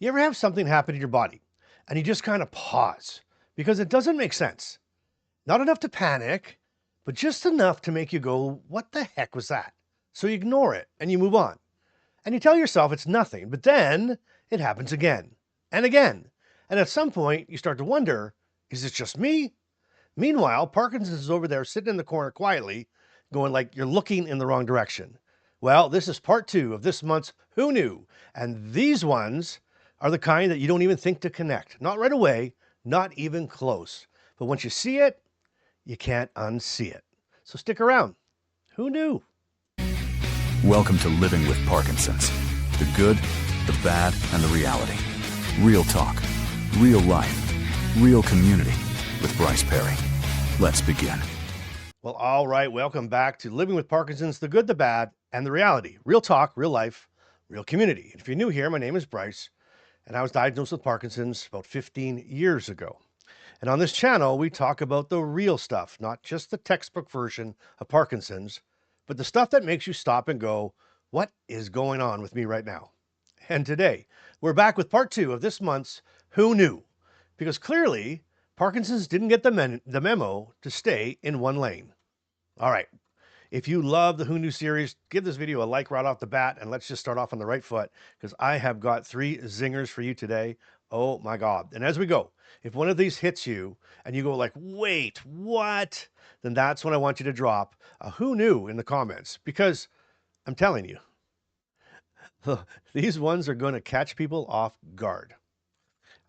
You ever have something happen in your body and you just kind of pause because it doesn't make sense? Not enough to panic, but just enough to make you go, what the heck was that? So you ignore it and you move on. And you tell yourself it's nothing, but then it happens again and again. And at some point, you start to wonder, is it just me? Meanwhile, Parkinson's is over there sitting in the corner quietly, going like you're looking in the wrong direction. Well, this is part 2 of this month's Who Knew? And these ones are the kind that you don't even think to connect. Not right away, not even close. But once you see it, you can't unsee it. So stick around. Who knew? Welcome to Living with Parkinson's. The good, the bad, and the reality. Real talk, real life, real community with Bryce Perry. Let's begin. Well, all right. Welcome back to Living with Parkinson's, the good, the bad, and the reality. Real talk, real life, real community. If you're new here, my name is Bryce, and I was diagnosed with Parkinson's about 15 years ago. And on this channel, we talk about the real stuff, not just the textbook version of Parkinson's, but the stuff that makes you stop and go, what is going on with me right now? And today, we're back with part 2 of this month's Who Knew? Because clearly, Parkinson's didn't get the memo to stay in one lane. All right. If you love the Who Knew series, give this video a like right off the bat, and let's just start off on the right foot, because I have got 3 zingers for you today. Oh my God. And as we go, if one of these hits you and you go like, wait, what? Then that's when I want you to drop a Who Knew in the comments, because I'm telling you, these ones are going to catch people off guard.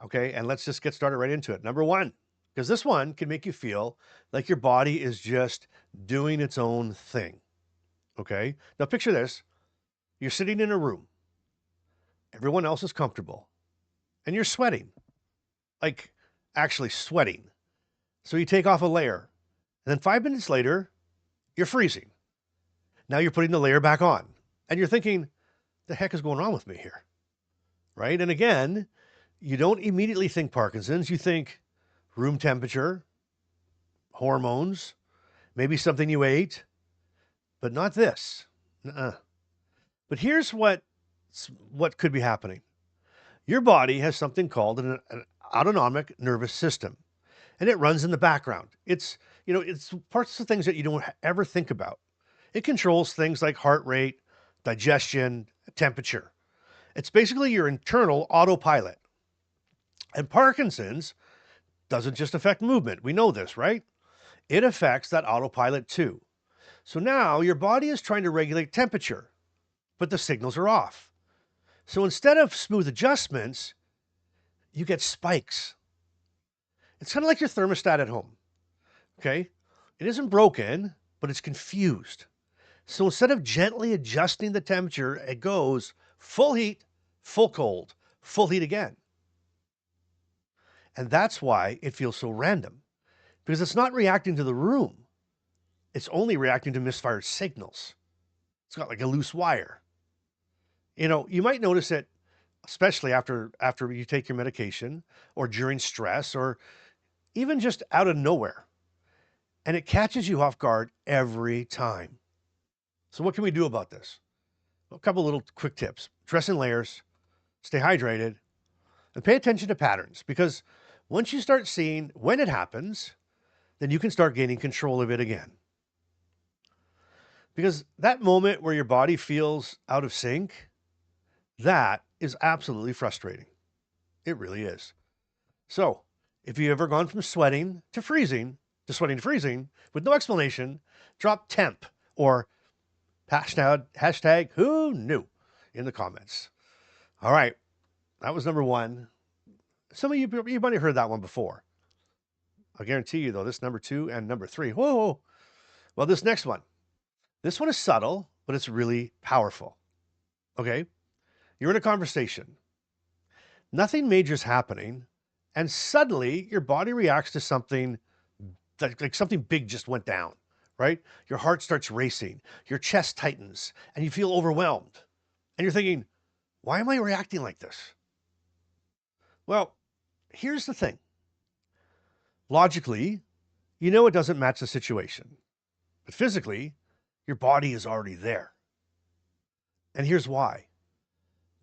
Okay, and let's just get started right into it. Number 1, because this one can make you feel like your body is just doing its own thing. Okay, now picture this. You're sitting in a room. Everyone else is comfortable. And you're sweating. Like, actually sweating. So you take off a layer. And then 5 minutes later, you're freezing. Now you're putting the layer back on. And you're thinking, the heck is going on with me here? Right? And again, you don't immediately think Parkinson's. You think room temperature, hormones, maybe something you ate, but not this. Nuh-uh. But here's what could be happening. Your body has something called an autonomic nervous system, and it runs in the background. It's parts of things that you don't ever think about. It controls things like heart rate, digestion, temperature. It's basically your internal autopilot. And Parkinson's doesn't just affect movement. We know this, right? It affects that autopilot too. So now your body is trying to regulate temperature, but the signals are off. So instead of smooth adjustments, you get spikes. It's kind of like your thermostat at home, okay? It isn't broken, but it's confused. So instead of gently adjusting the temperature, it goes full heat, full cold, full heat again. And that's why it feels so random, because it's not reacting to the room. It's only reacting to misfired signals. It's got like a loose wire. You might notice it, especially after you take your medication or during stress or even just out of nowhere. And it catches you off guard every time. So what can we do about this? Well, a couple little quick tips. Dress in layers, stay hydrated, and pay attention to patterns, because once you start seeing when it happens, then you can start gaining control of it again. Because that moment where your body feels out of sync, that is absolutely frustrating. It really is. So, if you've ever gone from sweating to freezing to sweating to freezing with no explanation, drop temp or hashtag who knew in the comments. All right, that was number 1. Some of you might have heard that one before. I guarantee you, though, this number 2 and number 3. Whoa. Well, this next one. This one is subtle, but it's really powerful. Okay? You're in a conversation. Nothing major is happening, and suddenly your body reacts to something like something big just went down, right? Your heart starts racing, your chest tightens, and you feel overwhelmed. And you're thinking, why am I reacting like this? Well, here's the thing. Logically, it doesn't match the situation. But physically, your body is already there. And here's why.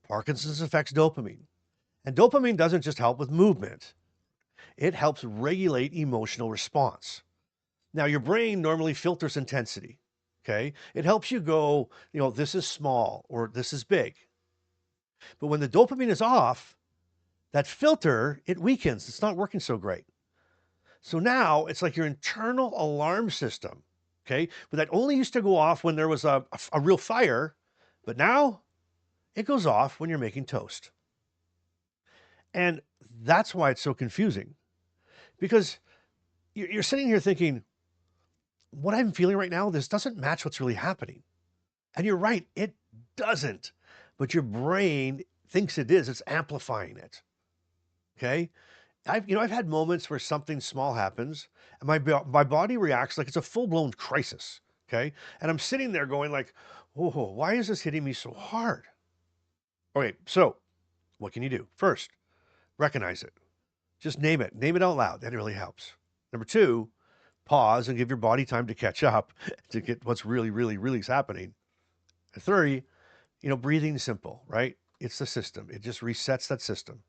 Parkinson's affects dopamine. And dopamine doesn't just help with movement, it helps regulate emotional response. Now, your brain normally filters intensity. Okay. It helps you go, this is small or this is big. But when the dopamine is off, that filter, it weakens. It's not working so great. So now it's like your internal alarm system. Okay. But that only used to go off when there was a real fire. But now it goes off when you're making toast. And that's why it's so confusing, because you're sitting here thinking, what I'm feeling right now, this doesn't match what's really happening. And you're right, it doesn't. But your brain thinks it is. It's amplifying it. Okay? I've had moments where something small happens and my body reacts like it's a full-blown crisis. Okay? And I'm sitting there going like, "Oh, why is this hitting me so hard?" Okay, so what can you do? First, recognize it. Just name it. Name it out loud. That really helps. Number two, pause and give your body time to catch up to get what's really, really, really is happening. And three, breathing simple, right? It's the system. It just resets that system.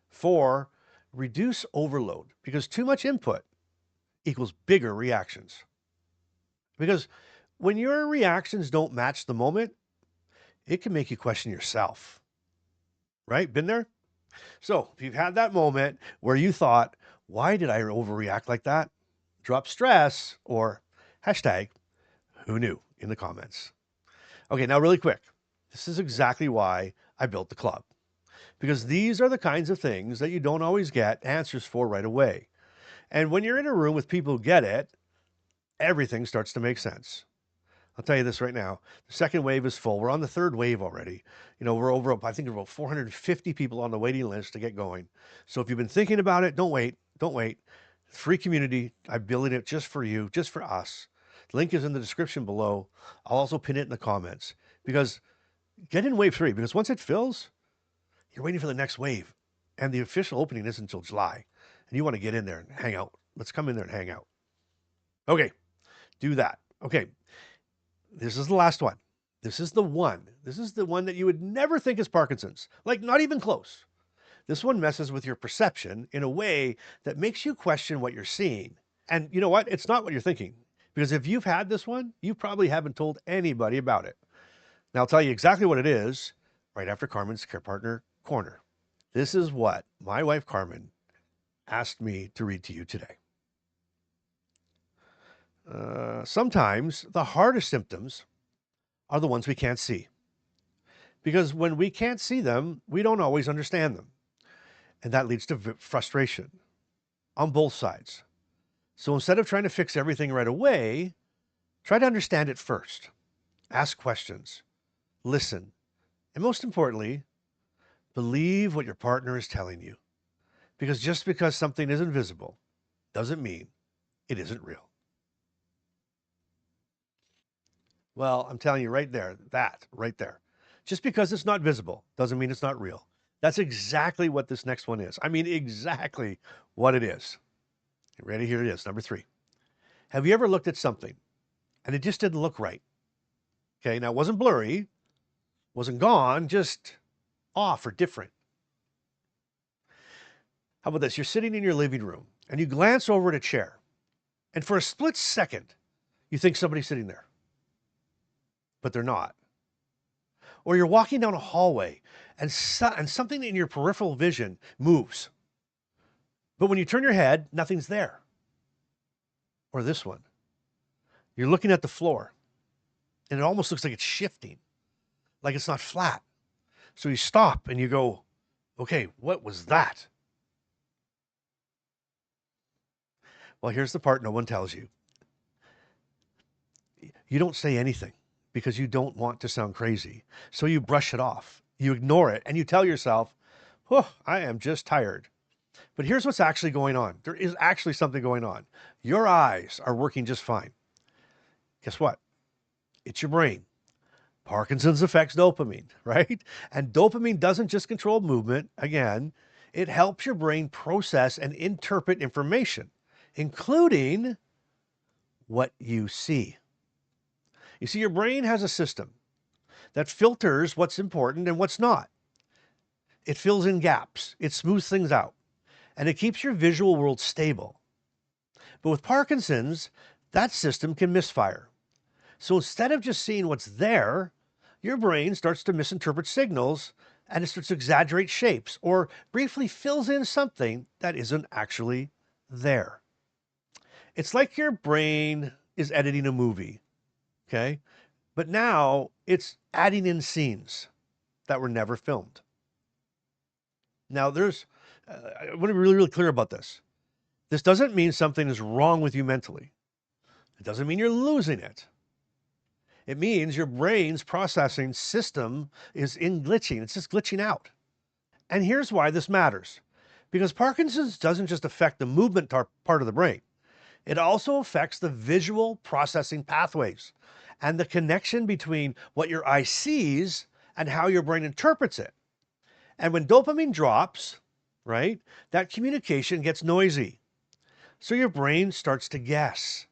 Four, reduce overload, because too much input equals bigger reactions. Because when your reactions don't match the moment, it can make you question yourself, right? Been there? So if you've had that moment where you thought, why did I overreact like that? Drop stress or hashtag who knew in the comments. Okay, now really quick. This is exactly why I built the club, because these are the kinds of things that you don't always get answers for right away. And when you're in a room with people who get it, everything starts to make sense. I'll tell you this right now. The second wave is full. We're on the third wave already. We're over, I think, about 450 people on the waiting list to get going. So if you've been thinking about it, don't wait. Don't wait. Free community. I'm building it just for you, just for us. The link is in the description below. I'll also pin it in the comments, because get in wave 3, because once it fills, you're waiting for the next wave. And the official opening isn't until July. And you want to get in there and hang out. Let's come in there and hang out. Okay, do that. Okay, this is the last one. This is the one. This is the one that you would never think is Parkinson's. Like, not even close. This one messes with your perception in a way that makes you question what you're seeing. And you know what? It's not what you're thinking. Because if you've had this one, you probably haven't told anybody about it. Now, I'll tell you exactly what it is right after Carmen's Care Partner Corner. This is what my wife Carmen asked me to read to you today. Sometimes the hardest symptoms are the ones we can't see. Because when we can't see them, we don't always understand them. And that leads to frustration on both sides. So instead of trying to fix everything right away, try to understand it first. Ask questions, listen, and most importantly, believe what your partner is telling you. Because just because something isn't visible doesn't mean it isn't real. Well, I'm telling you right there, that right there. Just because it's not visible doesn't mean it's not real. That's exactly what this next one is. I mean, exactly what it is. You ready? Here it is. Number 3. Have you ever looked at something and it just didn't look right? Okay, now it wasn't blurry, wasn't gone, just off or different. How about this? You're sitting in your living room and you glance over at a chair, and for a split second, you think somebody's sitting there, but they're not. Or you're walking down a hallway and something in your peripheral vision moves, but when you turn your head, nothing's there. Or this one, you're looking at the floor and it almost looks like it's shifting, like it's not flat. So you stop and you go, okay, what was that? Well, here's the part no one tells you. You don't say anything because you don't want to sound crazy. So you brush it off, you ignore it, and you tell yourself, oh, I am just tired. But here's what's actually going on. There is actually something going on. Your eyes are working just fine. Guess what? It's your brain. Parkinson's affects dopamine, right? And dopamine doesn't just control movement. Again, it helps your brain process and interpret information, including what you see. You see, your brain has a system that filters what's important and what's not. It fills in gaps, it smooths things out, and it keeps your visual world stable. But with Parkinson's, that system can misfire. So instead of just seeing what's there, your brain starts to misinterpret signals and it starts to exaggerate shapes or briefly fills in something that isn't actually there. It's like your brain is editing a movie, okay? But now it's adding in scenes that were never filmed. Now, I want to be really, really clear about this. This doesn't mean something is wrong with you mentally. It doesn't mean you're losing it. It means your brain's processing system is glitching. It's just glitching out. And here's why this matters. Because Parkinson's doesn't just affect the movement part of the brain. It also affects the visual processing pathways and the connection between what your eye sees and how your brain interprets it. And when dopamine drops, right, that communication gets noisy. So your brain starts to guess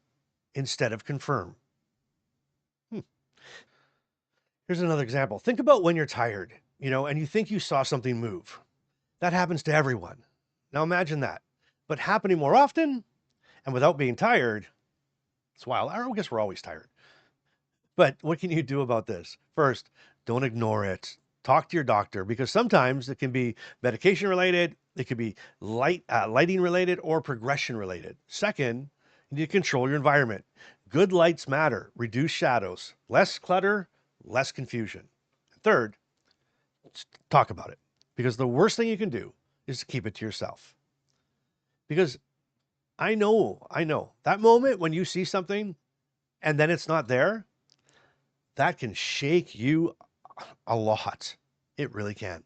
instead of confirm. Here's another example. Think about when you're tired, and you think you saw something move. That happens to everyone. Now imagine that, but happening more often and without being tired. It's wild. I guess we're always tired. But what can you do about this? First, don't ignore it. Talk to your doctor, because sometimes it can be medication related, it could be lighting related, or progression related. Second, you need to control your environment. Good lights matter. Reduce shadows. Less clutter, less confusion. Third, talk about it, because the worst thing you can do is to keep it to yourself. Because I know that moment when you see something and then it's not there, that can shake you a lot. It really can.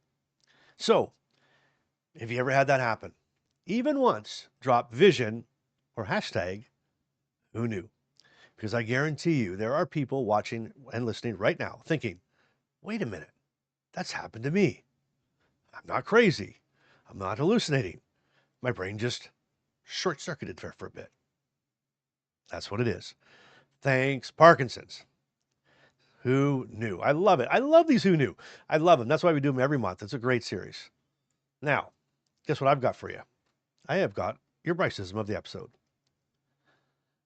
So if you ever had that happen, even once, drop vision or hashtag who knew. Because I guarantee you there are people watching and listening right now thinking, wait a minute, that's happened to me. I'm not crazy. I'm not hallucinating. My brain just short-circuited for a bit. That's what it is. Thanks, Parkinson's. Who knew? I love it. I love these Who Knew. I love them. That's why we do them every month. It's a great series. Now, guess what I've got for you? I have got your Bryceism of the episode.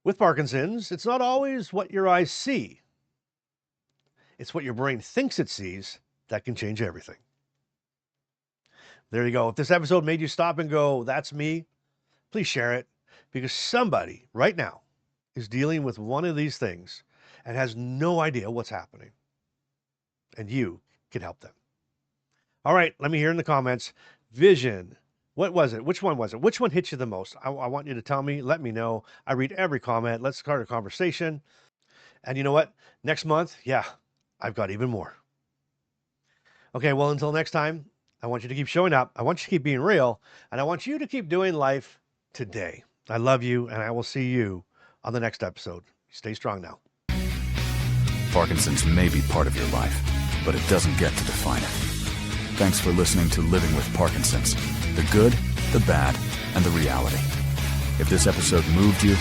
With Parkinson's, it's not always what your eyes see. It's what your brain thinks it sees that can change everything. There you go. If this episode made you stop and go, that's me, please share it, because somebody right now is dealing with one of these things and has no idea what's happening. And you can help them. All right, let me hear in the comments. Vision. What was it? Which one was it? Which one hit you the most? I want you to tell me. Let me know. I read every comment. Let's start a conversation. And you know what? Next month, I've got even more. Okay, well, until next time, I want you to keep showing up. I want you to keep being real. And I want you to keep doing life today. I love you, and I will see you on the next episode. Stay strong now. Parkinson's may be part of your life, but it doesn't get to define it. Thanks for listening to Living with Parkinson's, the good, the bad, and the reality. If this episode moved you,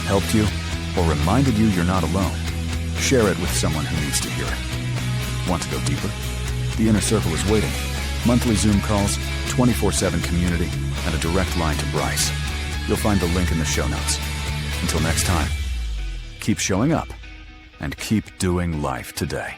helped you, or reminded you you're not alone, share it with someone who needs to hear it. Want to go deeper? The Inner Circle is waiting. Monthly Zoom calls, 24/7 community, and a direct line to Bryce. You'll find the link in the show notes. Until next time, keep showing up and keep doing life today.